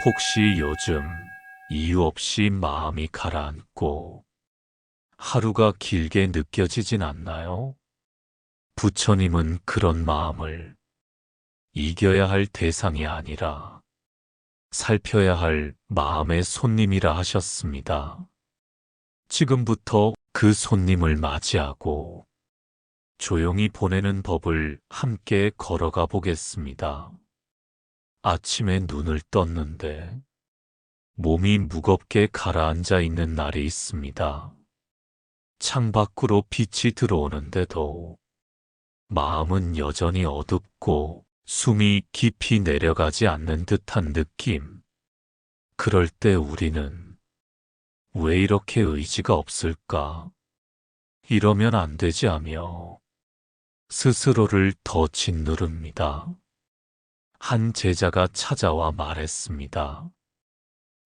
혹시 요즘 이유 없이 마음이 가라앉고 하루가 길게 느껴지진 않나요? 부처님은 그런 마음을 이겨야 할 대상이 아니라 살펴야 할 마음의 손님이라 하셨습니다. 지금부터 그 손님을 맞이하고 조용히 보내는 법을 함께 걸어가 보겠습니다. 아침에 눈을 떴는데 몸이 무겁게 가라앉아 있는 날이 있습니다. 창밖으로 빛이 들어오는데도 마음은 여전히 어둡고 숨이 깊이 내려가지 않는 듯한 느낌. 그럴 때 우리는 왜 이렇게 의지가 없을까? 이러면 안 되지 하며 스스로를 더 짓누릅니다. 한 제자가 찾아와 말했습니다.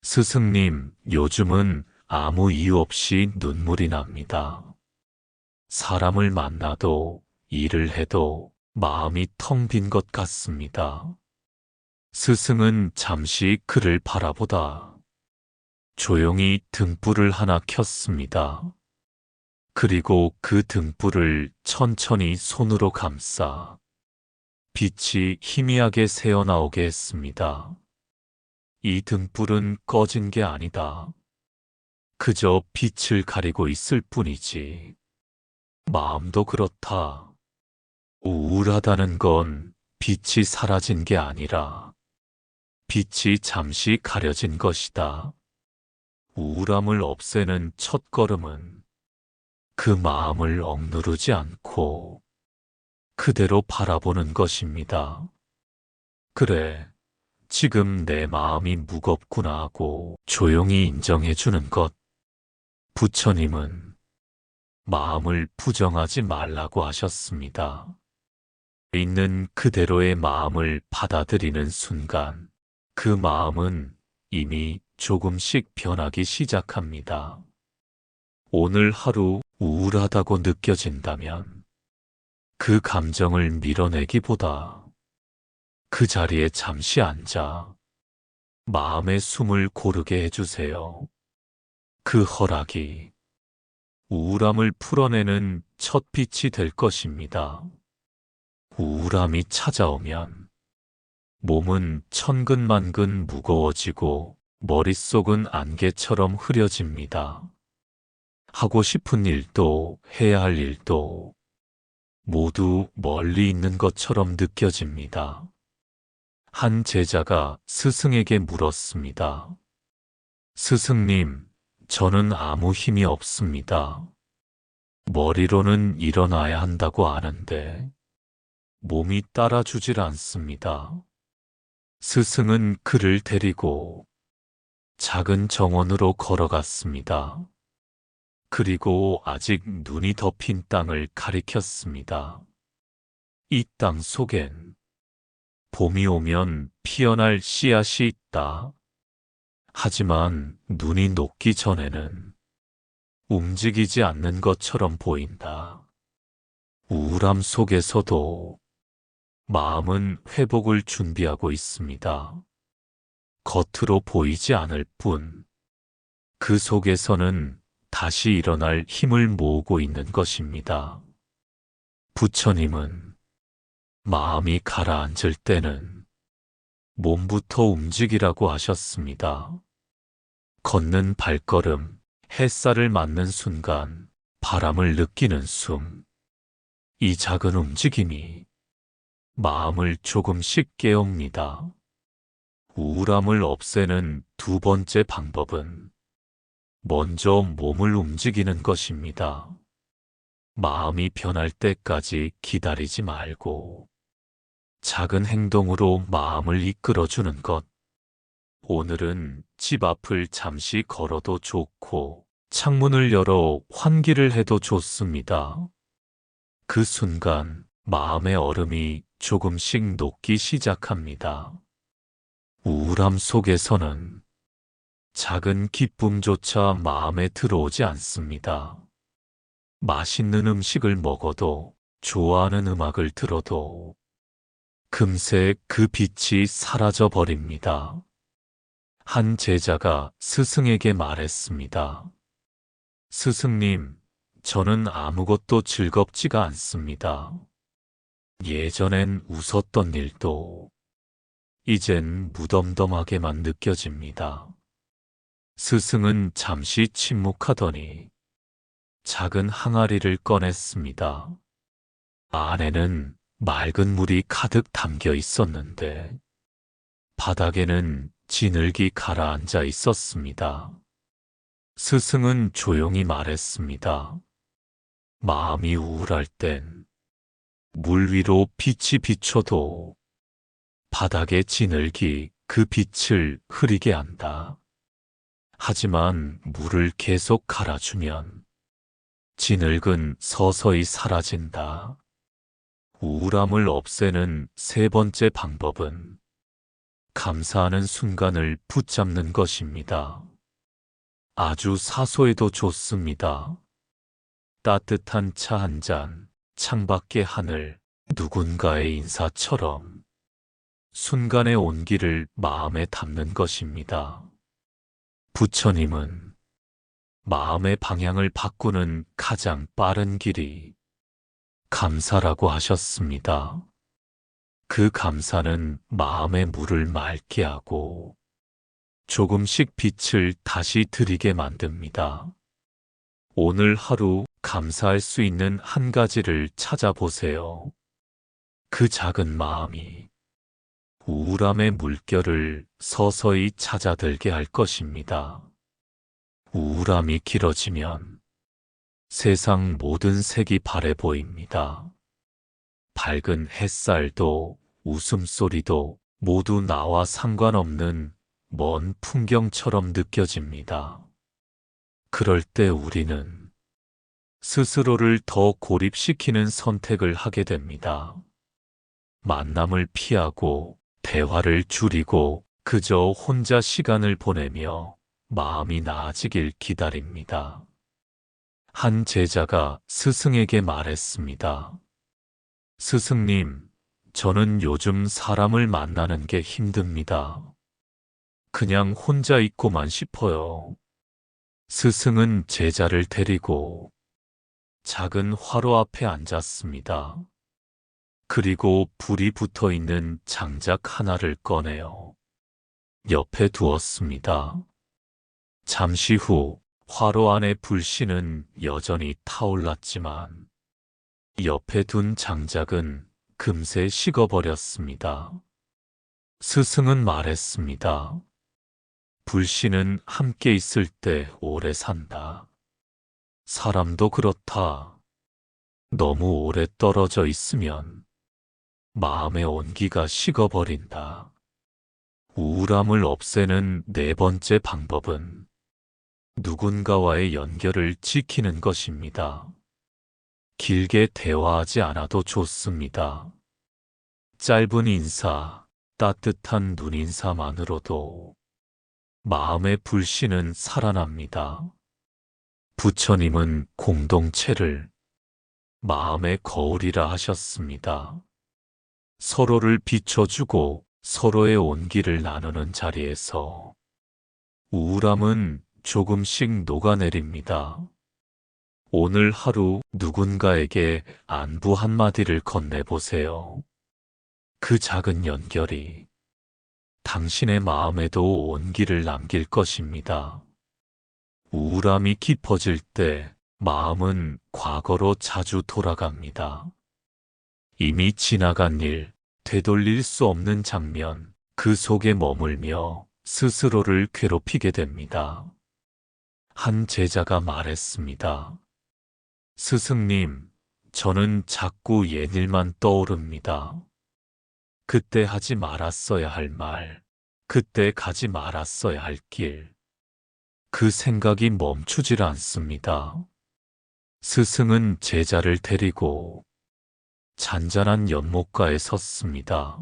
스승님, 요즘은 아무 이유 없이 눈물이 납니다. 사람을 만나도 일을 해도 마음이 텅 빈 것 같습니다. 스승은 잠시 그를 바라보다 조용히 등불을 하나 켰습니다. 그리고 그 등불을 천천히 손으로 감싸 빛이 희미하게 새어나오게 했습니다. 이 등불은 꺼진 게 아니다. 그저 빛을 가리고 있을 뿐이지. 마음도 그렇다. 우울하다는 건 빛이 사라진 게 아니라 빛이 잠시 가려진 것이다. 우울함을 없애는 첫걸음은 그 마음을 억누르지 않고 그대로 바라보는 것입니다. 그래, 지금 내 마음이 무겁구나 하고 조용히 인정해 주는 것. 부처님은 마음을 부정하지 말라고 하셨습니다. 있는 그대로의 마음을 받아들이는 순간 그 마음은 이미 조금씩 변하기 시작합니다. 오늘 하루 우울하다고 느껴진다면 그 감정을 밀어내기보다 그 자리에 잠시 앉아 마음의 숨을 고르게 해주세요. 그 허락이 우울함을 풀어내는 첫 빛이 될 것입니다. 우울함이 찾아오면 몸은 천근만근 무거워지고 머릿속은 안개처럼 흐려집니다. 하고 싶은 일도 해야 할 일도 모두 멀리 있는 것처럼 느껴집니다. 한 제자가 스승에게 물었습니다. 스승님, 저는 아무 힘이 없습니다. 머리로는 일어나야 한다고 아는데 몸이 따라주질 않습니다. 스승은 그를 데리고 작은 정원으로 걸어갔습니다. 그리고 아직 눈이 덮인 땅을 가리켰습니다. 이 땅 속엔 봄이 오면 피어날 씨앗이 있다. 하지만 눈이 녹기 전에는 움직이지 않는 것처럼 보인다. 우울함 속에서도 마음은 회복을 준비하고 있습니다. 겉으로 보이지 않을 뿐, 그 속에서는 다시 일어날 힘을 모으고 있는 것입니다. 부처님은 마음이 가라앉을 때는 몸부터 움직이라고 하셨습니다. 걷는 발걸음, 햇살을 맞는 순간, 바람을 느끼는 숨, 이 작은 움직임이 마음을 조금씩 깨웁니다. 우울함을 없애는 두 번째 방법은 먼저 몸을 움직이는 것입니다. 마음이 변할 때까지 기다리지 말고 작은 행동으로 마음을 이끌어주는 것. 오늘은 집 앞을 잠시 걸어도 좋고 창문을 열어 환기를 해도 좋습니다. 그 순간 마음의 얼음이 조금씩 녹기 시작합니다. 우울함 속에서는 작은 기쁨조차 마음에 들어오지 않습니다. 맛있는 음식을 먹어도, 좋아하는 음악을 들어도 금세 그 빛이 사라져 버립니다. 한 제자가 스승에게 말했습니다. 스승님, 저는 아무것도 즐겁지가 않습니다. 예전엔 웃었던 일도 이젠 무덤덤하게만 느껴집니다. 스승은 잠시 침묵하더니 작은 항아리를 꺼냈습니다. 안에는 맑은 물이 가득 담겨 있었는데 바닥에는 진흙이 가라앉아 있었습니다. 스승은 조용히 말했습니다. 마음이 우울할 땐 물 위로 빛이 비춰도 바닥의 진흙이 그 빛을 흐리게 한다. 하지만 물을 계속 갈아주면 진흙은 서서히 사라진다. 우울함을 없애는 세 번째 방법은 감사하는 순간을 붙잡는 것입니다. 아주 사소해도 좋습니다. 따뜻한 차 한 잔, 창밖의 하늘, 누군가의 인사처럼 순간의 온기를 마음에 담는 것입니다. 부처님은 마음의 방향을 바꾸는 가장 빠른 길이 감사라고 하셨습니다. 그 감사는 마음의 물을 맑게 하고 조금씩 빛을 다시 들이게 만듭니다. 오늘 하루 감사할 수 있는 한 가지를 찾아보세요. 그 작은 마음이 우울함의 물결을 서서히 찾아들게 할 것입니다. 우울함이 길어지면 세상 모든 색이 바래 보입니다. 밝은 햇살도 웃음소리도 모두 나와 상관없는 먼 풍경처럼 느껴집니다. 그럴 때 우리는 스스로를 더 고립시키는 선택을 하게 됩니다. 만남을 피하고 대화를 줄이고 그저 혼자 시간을 보내며 마음이 나아지길 기다립니다. 한 제자가 스승에게 말했습니다. 스승님, 저는 요즘 사람을 만나는 게 힘듭니다. 그냥 혼자 있고만 싶어요. 스승은 제자를 데리고 작은 화로 앞에 앉았습니다. 그리고 불이 붙어 있는 장작 하나를 꺼내어 옆에 두었습니다. 잠시 후 화로 안의 불씨는 여전히 타올랐지만 옆에 둔 장작은 금세 식어버렸습니다. 스승은 말했습니다. 불씨는 함께 있을 때 오래 산다. 사람도 그렇다. 너무 오래 떨어져 있으면 마음의 온기가 식어버린다. 우울함을 없애는 네 번째 방법은 누군가와의 연결을 지키는 것입니다. 길게 대화하지 않아도 좋습니다. 짧은 인사, 따뜻한 눈인사만으로도 마음의 불씨는 살아납니다. 부처님은 공동체를 마음의 거울이라 하셨습니다. 서로를 비춰주고 서로의 온기를 나누는 자리에서 우울함은 조금씩 녹아내립니다. 오늘 하루 누군가에게 안부 한마디를 건네보세요. 그 작은 연결이 당신의 마음에도 온기를 남길 것입니다. 우울함이 깊어질 때 마음은 과거로 자주 돌아갑니다. 이미 지나간 일, 되돌릴 수 없는 장면, 그 속에 머물며 스스로를 괴롭히게 됩니다. 한 제자가 말했습니다. 스승님, 저는 자꾸 옛 일만 떠오릅니다. 그때 하지 말았어야 할 말, 그때 가지 말았어야 할 길. 그 생각이 멈추질 않습니다. 스승은 제자를 데리고 잔잔한 연못가에 섰습니다.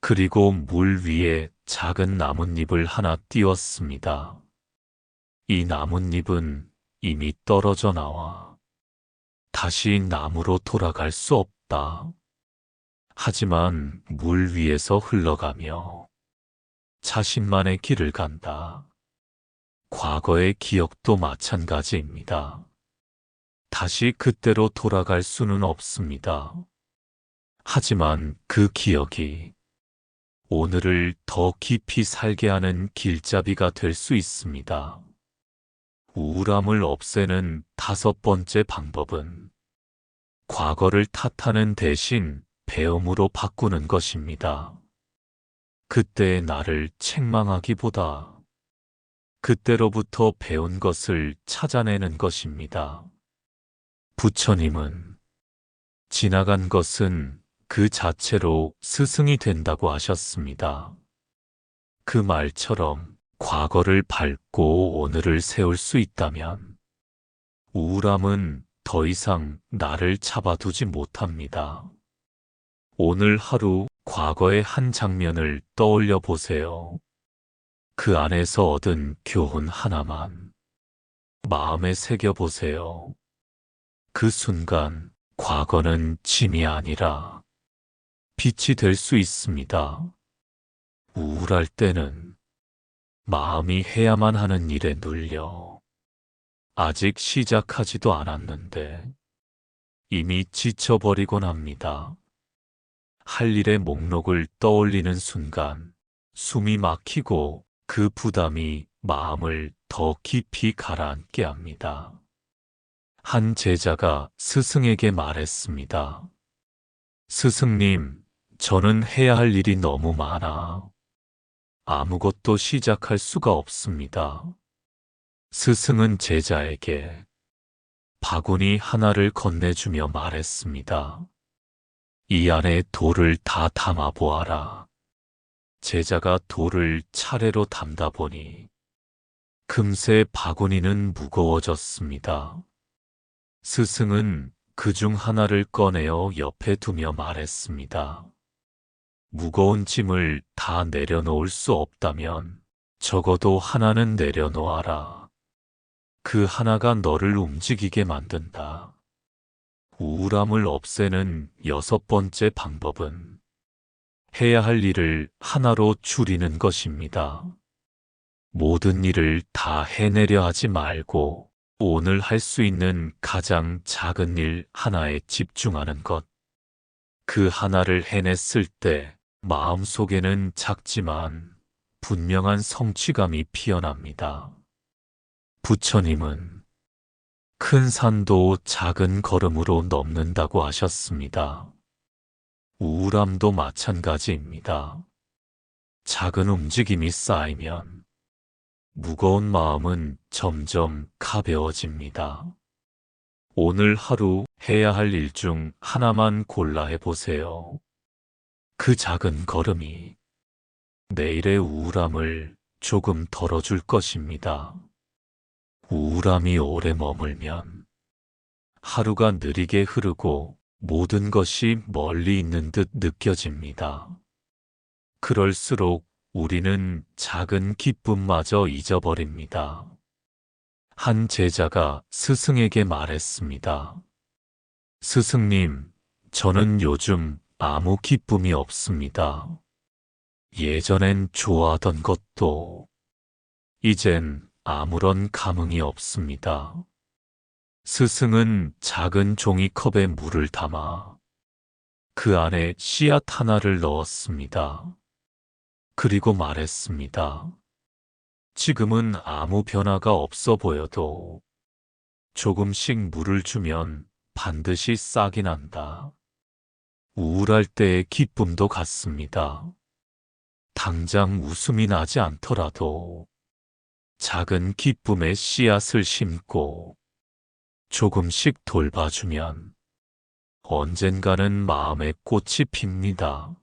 그리고 물 위에 작은 나뭇잎을 하나 띄웠습니다. 이 나뭇잎은 이미 떨어져 나와 다시 나무로 돌아갈 수 없다. 하지만 물 위에서 흘러가며 자신만의 길을 간다. 과거의 기억도 마찬가지입니다. 다시 그때로 돌아갈 수는 없습니다. 하지만 그 기억이 오늘을 더 깊이 살게 하는 길잡이가 될 수 있습니다. 우울함을 없애는 5번째 방법은 과거를 탓하는 대신 배움으로 바꾸는 것입니다. 그때의 나를 책망하기보다 그때로부터 배운 것을 찾아내는 것입니다. 부처님은 지나간 것은 그 자체로 스승이 된다고 하셨습니다. 그 말처럼 과거를 밟고 오늘을 세울 수 있다면 우울함은 더 이상 나를 잡아두지 못합니다. 오늘 하루 과거의 한 장면을 떠올려 보세요. 그 안에서 얻은 교훈 하나만 마음에 새겨 보세요. 그 순간 과거는 짐이 아니라 빛이 될 수 있습니다. 우울할 때는 마음이 해야만 하는 일에 눌려 아직 시작하지도 않았는데 이미 지쳐버리곤 합니다. 할 일의 목록을 떠올리는 순간 숨이 막히고 그 부담이 마음을 더 깊이 가라앉게 합니다. 한 제자가 스승에게 말했습니다. 스승님, 저는 해야 할 일이 너무 많아 아무것도 시작할 수가 없습니다. 스승은 제자에게 바구니 하나를 건네주며 말했습니다. 이 안에 돌을 다 담아 보아라. 제자가 돌을 차례로 담다 보니 금세 바구니는 무거워졌습니다. 스승은 그중 하나를 꺼내어 옆에 두며 말했습니다. 무거운 짐을 다 내려놓을 수 없다면 적어도 하나는 내려놓아라. 그 하나가 너를 움직이게 만든다. 우울함을 없애는 6번째 방법은 해야 할 일을 하나로 줄이는 것입니다. 모든 일을 다 해내려 하지 말고 오늘 할 수 있는 가장 작은 일 하나에 집중하는 것. 그 하나를 해냈을 때 마음속에는 작지만 분명한 성취감이 피어납니다. 부처님은 큰 산도 작은 걸음으로 넘는다고 하셨습니다. 우울함도 마찬가지입니다. 작은 움직임이 쌓이면 무거운 마음은 점점 가벼워집니다. 오늘 하루 해야 할 일 중 하나만 골라 해보세요. 그 작은 걸음이 내일의 우울함을 조금 덜어줄 것입니다. 우울함이 오래 머물면 하루가 느리게 흐르고 모든 것이 멀리 있는 듯 느껴집니다. 그럴수록 우리는 작은 기쁨마저 잊어버립니다. 한 제자가 스승에게 말했습니다. 스승님, 저는 요즘 아무 기쁨이 없습니다. 예전엔 좋아하던 것도 이젠 아무런 감흥이 없습니다. 스승은 작은 종이컵에 물을 담아 그 안에 씨앗 하나를 넣었습니다. 그리고 말했습니다. 지금은 아무 변화가 없어 보여도 조금씩 물을 주면 반드시 싹이 난다. 우울할 때의 기쁨도 같습니다. 당장 웃음이 나지 않더라도 작은 기쁨의 씨앗을 심고 조금씩 돌봐주면 언젠가는 마음의 꽃이 핍니다.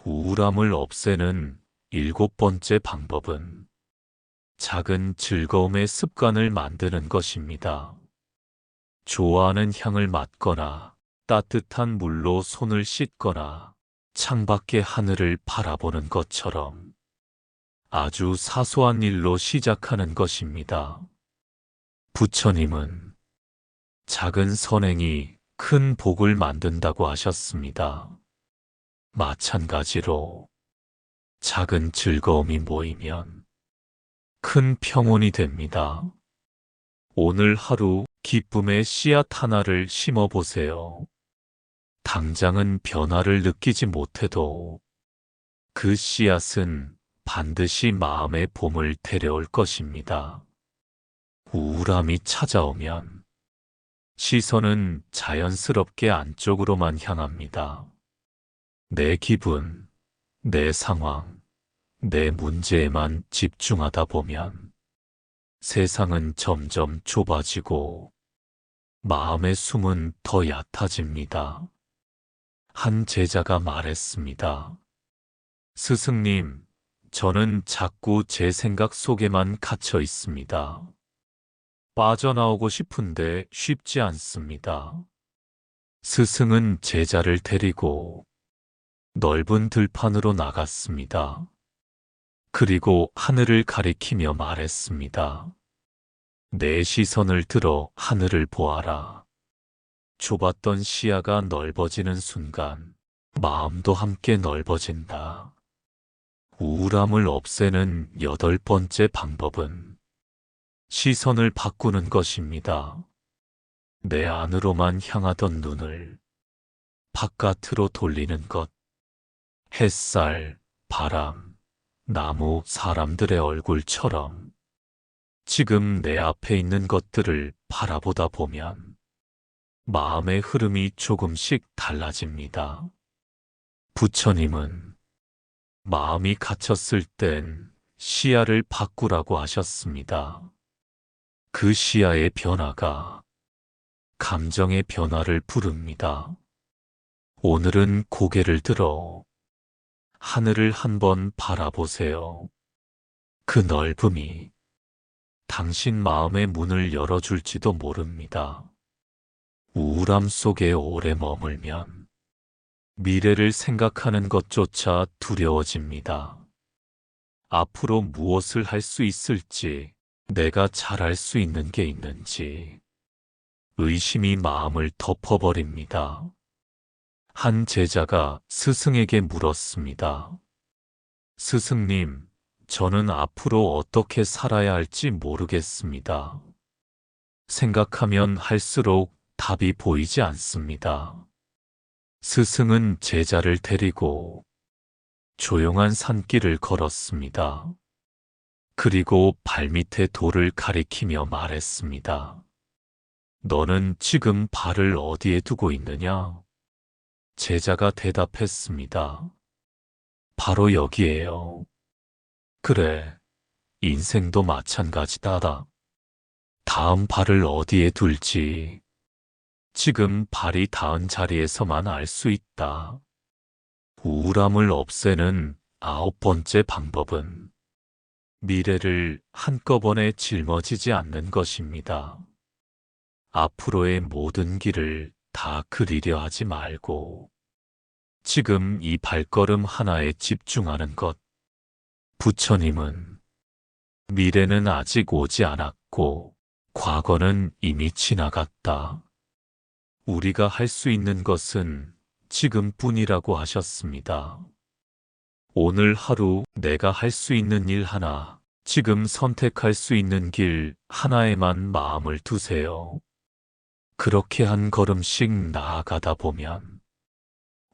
우울함을 없애는 7번째 방법은 작은 즐거움의 습관을 만드는 것입니다. 좋아하는 향을 맡거나 따뜻한 물로 손을 씻거나 창밖의 하늘을 바라보는 것처럼 아주 사소한 일로 시작하는 것입니다. 부처님은 작은 선행이 큰 복을 만든다고 하셨습니다. 마찬가지로 작은 즐거움이 모이면 큰 평온이 됩니다. 오늘 하루 기쁨의 씨앗 하나를 심어보세요. 당장은 변화를 느끼지 못해도 그 씨앗은 반드시 마음의 봄을 데려올 것입니다. 우울함이 찾아오면 시선은 자연스럽게 안쪽으로만 향합니다. 내 기분, 내 상황, 내 문제에만 집중하다 보면 세상은 점점 좁아지고 마음의 숨은 더 얕아집니다. 한 제자가 말했습니다. 스승님, 저는 자꾸 제 생각 속에만 갇혀 있습니다. 빠져나오고 싶은데 쉽지 않습니다. 스승은 제자를 데리고 넓은 들판으로 나갔습니다. 그리고 하늘을 가리키며 말했습니다. 내 시선을 들어 하늘을 보아라. 좁았던 시야가 넓어지는 순간 마음도 함께 넓어진다. 우울함을 없애는 8번째 방법은 시선을 바꾸는 것입니다. 내 안으로만 향하던 눈을 바깥으로 돌리는 것. 햇살, 바람, 나무, 사람들의 얼굴처럼 지금 내 앞에 있는 것들을 바라보다 보면 마음의 흐름이 조금씩 달라집니다. 부처님은 마음이 갇혔을 땐 시야를 바꾸라고 하셨습니다. 그 시야의 변화가 감정의 변화를 부릅니다. 오늘은 고개를 들어 하늘을 한번 바라보세요. 그 넓음이 당신 마음의 문을 열어줄지도 모릅니다. 우울함 속에 오래 머물면 미래를 생각하는 것조차 두려워집니다. 앞으로 무엇을 할 수 있을지, 내가 잘할 수 있는 게 있는지, 의심이 마음을 덮어버립니다. 한 제자가 스승에게 물었습니다. 스승님, 저는 앞으로 어떻게 살아야 할지 모르겠습니다. 생각하면 할수록 답이 보이지 않습니다. 스승은 제자를 데리고 조용한 산길을 걸었습니다. 그리고 발밑에 돌을 가리키며 말했습니다. 너는 지금 발을 어디에 두고 있느냐? 제자가 대답했습니다. 바로 여기에요. 그래, 인생도 마찬가지다. 다음 발을 어디에 둘지 지금 발이 닿은 자리에서만 알 수 있다. 우울함을 없애는 9번째 방법은 미래를 한꺼번에 짊어지지 않는 것입니다. 앞으로의 모든 길을 다 그리려 하지 말고 지금 이 발걸음 하나에 집중하는 것. 부처님은 미래는 아직 오지 않았고 과거는 이미 지나갔다. 우리가 할 수 있는 것은 지금뿐이라고 하셨습니다. 오늘 하루 내가 할 수 있는 일 하나, 지금 선택할 수 있는 길 하나에만 마음을 두세요. 그렇게 한 걸음씩 나아가다 보면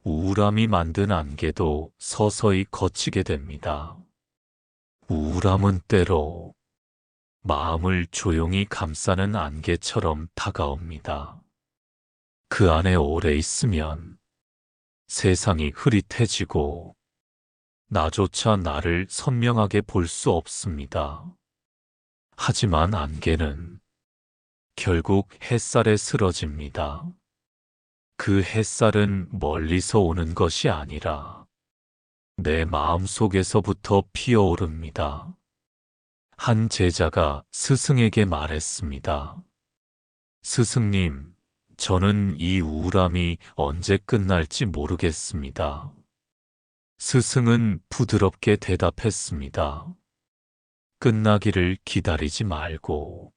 우울함이 만든 안개도 서서히 걷히게 됩니다. 우울함은 때로 마음을 조용히 감싸는 안개처럼 다가옵니다. 그 안에 오래 있으면 세상이 흐릿해지고 나조차 나를 선명하게 볼 수 없습니다. 하지만 안개는 결국 햇살에 쓰러집니다. 그 햇살은 멀리서 오는 것이 아니라 내 마음 속에서부터 피어오릅니다. 한 제자가 스승에게 말했습니다. 스승님, 저는 이 우울함이 언제 끝날지 모르겠습니다. 스승은 부드럽게 대답했습니다. 끝나기를 기다리지 말고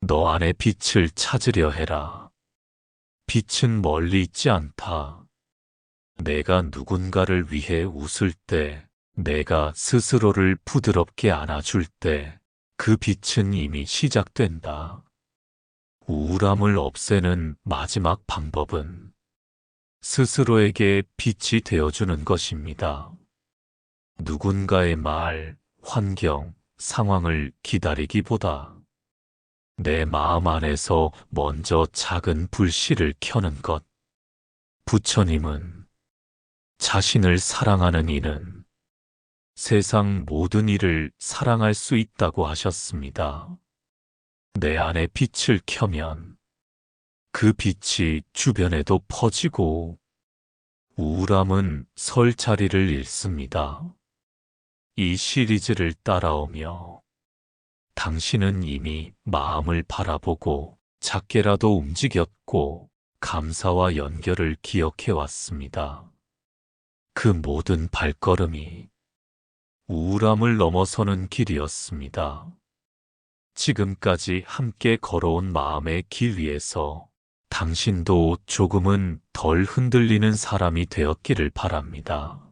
너 안의 빛을 찾으려 해라. 빛은 멀리 있지 않다. 내가 누군가를 위해 웃을 때 내가 스스로를 부드럽게 안아줄 때 그 빛은 이미 시작된다. 우울함을 없애는 마지막 방법은 스스로에게 빛이 되어주는 것입니다. 누군가의 말, 환경, 상황을 기다리기보다 내 마음 안에서 먼저 작은 불씨를 켜는 것. 부처님은 자신을 사랑하는 이는 세상 모든 일을 사랑할 수 있다고 하셨습니다. 내 안에 빛을 켜면 그 빛이 주변에도 퍼지고 우울함은 설 자리를 잃습니다. 이 시리즈를 따라오며 당신은 이미 마음을 바라보고 작게라도 움직였고 감사와 연결을 기억해 왔습니다. 그 모든 발걸음이 우울함을 넘어서는 길이었습니다. 지금까지 함께 걸어온 마음의 길 위에서 당신도 조금은 덜 흔들리는 사람이 되었기를 바랍니다.